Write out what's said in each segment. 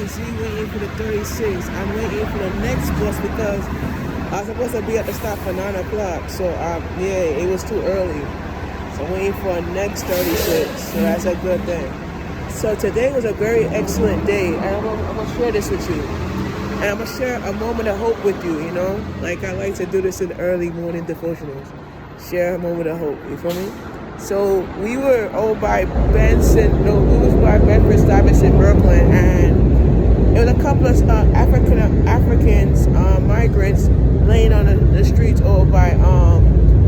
Z waiting for the 36. I'm waiting for the next bus because I was supposed to be at the stop for 9 o'clock. So, yeah, it was too early. So I'm waiting for the next 36. So that's a good thing. So today was a very excellent day. And I'm going to share this with you. And I'm going to share a moment of hope with you, you know? Like I like to do this in early morning devotionals. Share a moment of hope, you feel me? So we were over by we was by Bedford Stuyvesant, Brooklyn, and it was a couple of Africans, migrants, laying on the streets over by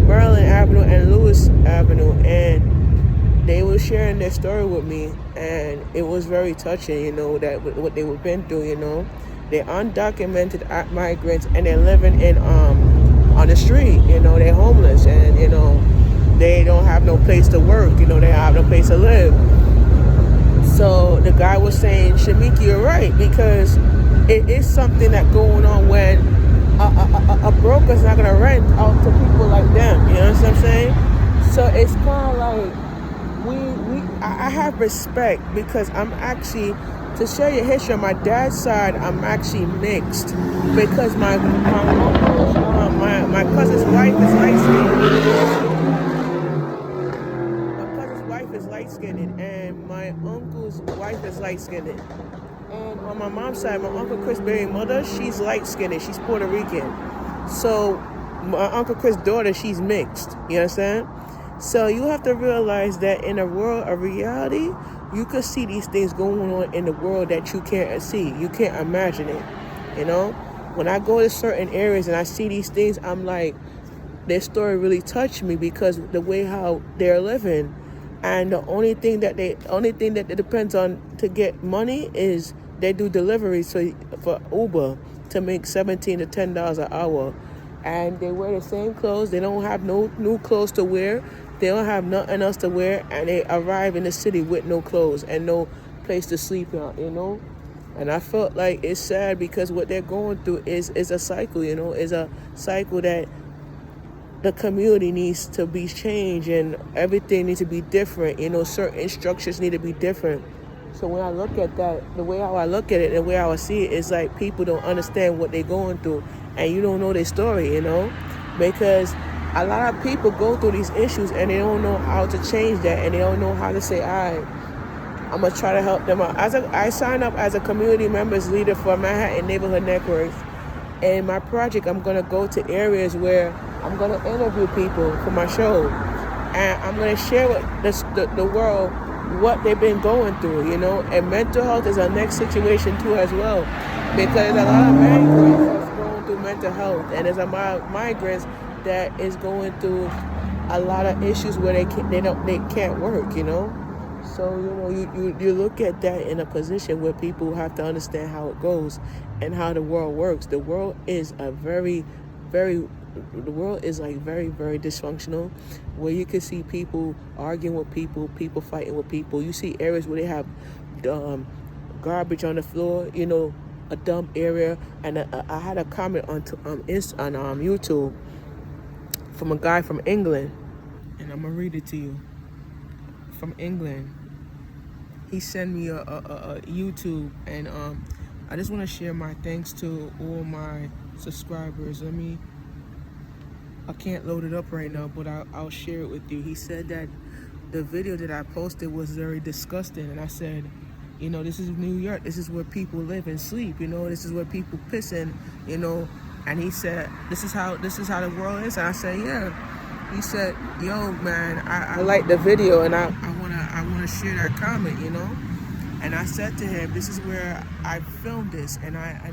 Maryland Avenue and Lewis Avenue, and they were sharing their story with me, and it was very touching, you know, that what they were been through, you know. They're undocumented migrants, and they're living in on the street, you know, they're homeless, and you know, they don't have no place to work, you know, they have no place to live. So the guy was saying, Shamiki, you're right, because it is something that going on when a broker's not gonna rent out to people like them, you know what I'm saying? So it's kind of like I have respect, because I'm actually, to share your history, on my dad's side, I'm actually mixed, because my cousin's wife is light-skinned. My cousin's wife is light-skinned, and my uncle's wife is light-skinned. And on my mom's side, my Uncle Chris' baby mother, she's light-skinned, she's Puerto Rican. So my Uncle Chris' daughter, she's mixed, you understand? So you have to realize that in a world of reality, you could see these things going on in the world that you can't see. You can't imagine it, you know? When I go to certain areas and I see these things, I'm like, their story really touched me, because the way how they're living, and the only thing that it depends on to get money is they do deliveries for Uber to make $17 to $10 an hour, and they wear the same clothes. They don't have no new clothes to wear. They don't have nothing else to wear, and they arrive in the city with no clothes and no place to sleep in, you know? And I felt like it's sad, because what they're going through is a cycle, you know? It's a cycle that the community needs to be changed, and everything needs to be different, you know? Certain structures need to be different. So when I look at that, the way how I look at it, the way how I see it, is like people don't understand what they're going through, and you don't know their story, you know? Because a lot of people go through these issues and they don't know how to change that, and they don't know how to say, all right, I'm going to try to help them out. I signed up as a community members leader for Manhattan Neighborhood Networks. And my project, I'm going to go to areas where I'm going to interview people for my show. And I'm going to share with the world what they've been going through, you know. And mental health is our next situation too as well. Because a lot of migrants are going through mental health. And there's a migrants that is going through a lot of issues where they can't work, you know. So, you know, you look at that in a position where people have to understand how it goes and how the world works. The world is very, very dysfunctional, where you can see people arguing with people fighting with people. You see areas where they have garbage on the floor, you know, a dump area. And I had a comment on YouTube from a guy from England, and I'm gonna read it to you. From England, he sent me a YouTube, and I just want to share my thanks to all my subscribers. I can't load it up right now, but I'll share it with you. He said that the video that I posted was very disgusting, and I said, you know, this is New York. This is where people live and sleep. You know, this is where people piss in. You know, and he said, this is how the world is. And I said, yeah. He said, yo, man, I like the video, and I wanna share that comment, you know. And I said to him, this is where I filmed this, and I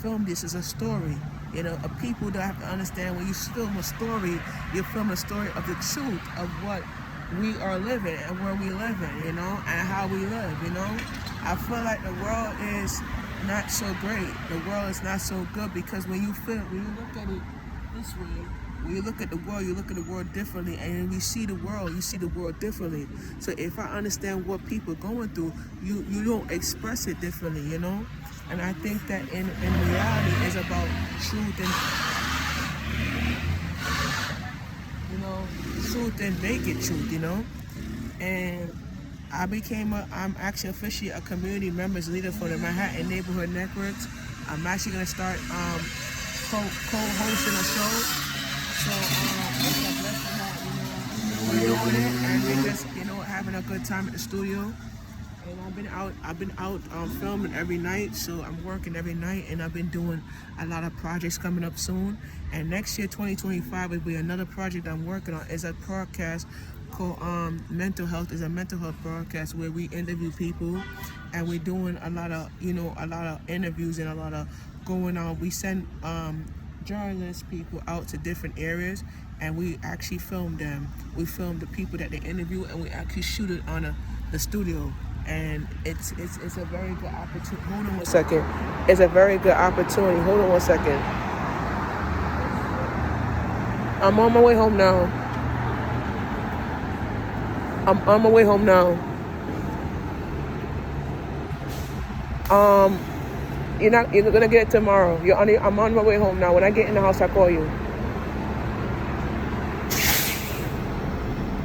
filmed this as a story. You know, of people that have to understand, when you film a story, you film a story of the truth of what we are living and where we live in, you know, and how we live, you know. I feel like the world is not so great. The world is not so good, because when you look at it this way, when you look at the world, you look at the world differently, and when you see the world differently. So if I understand what people are going through, you don't express it differently, you know. And I think that in reality, it's about truth and, you know, truth and make it truth, you know. And I'm actually officially a community members leader for the Manhattan Neighborhood Networks. I'm actually going to start co-hosting a show. So it's a blessing that, we're doing it, and we're just, having a good time at the studio. And I've been out filming every night, so I'm working every night, and I've been doing a lot of projects coming up soon. And next year, 2025, will be another project I'm working on. It's a podcast called Mental Health. Is a mental health broadcast where we interview people, and we're doing a lot of interviews and a lot of going on. We send journalists, people out to different areas, and we actually film them. We film the people that they interview, and we actually shoot it on the studio. And it's a very good opportunity. Hold on one second. It's a very good opportunity. Hold on one second. I'm on my way home now. I'm on my way home now. You're gonna get it tomorrow. I'm on my way home now. When I get in the house, I'll call you.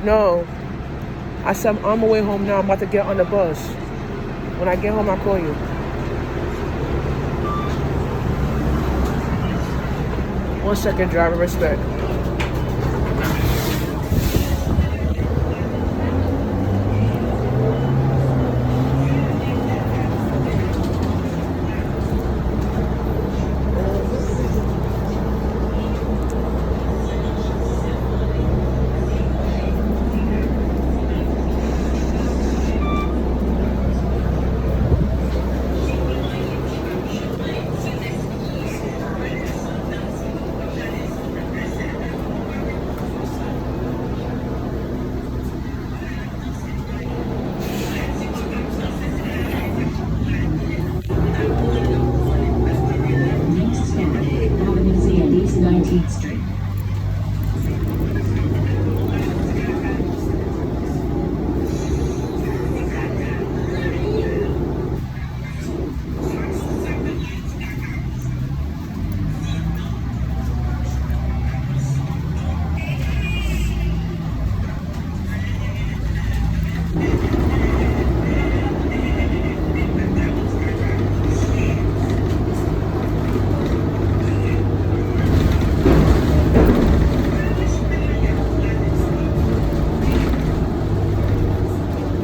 No. I said I'm on my way home now. I'm about to get on the bus. When I get home, I'll call you. 1 second, driver, respect.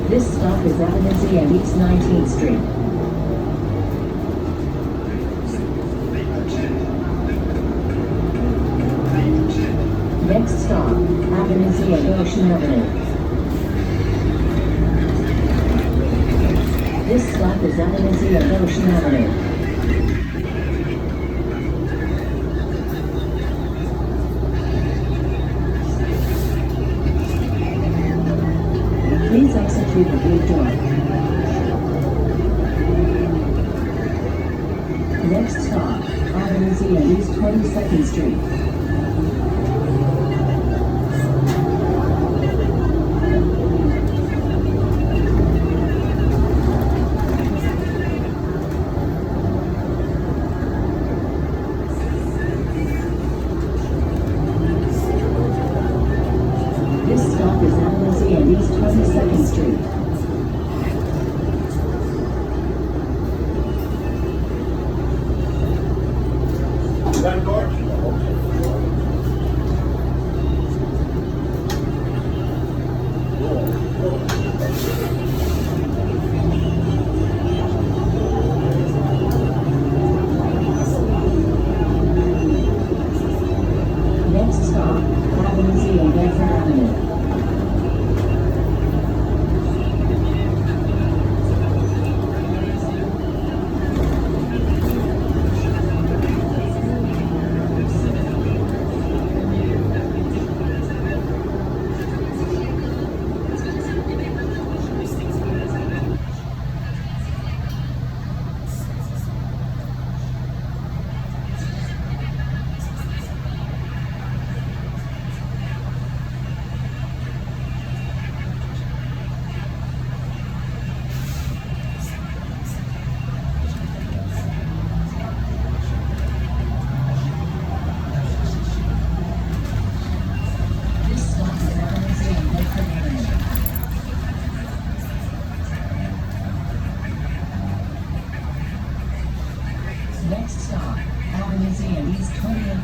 This stop is Residency and East 19th Street. Next stop, Residency and Ocean Avenue. This stop is Residency and Ocean Avenue. Please exit through the blue door. Next stop, Residency and East 22nd Street. This stop is Residency and East 22nd Street. That door?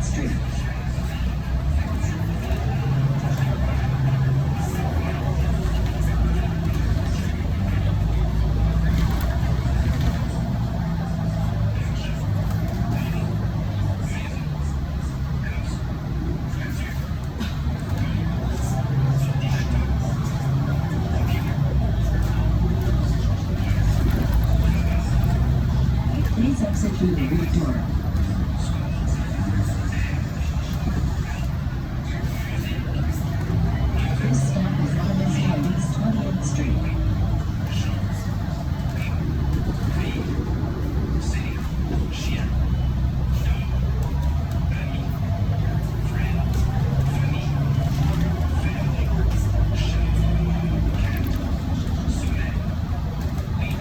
Chestnut Street. Please exit through the rear door.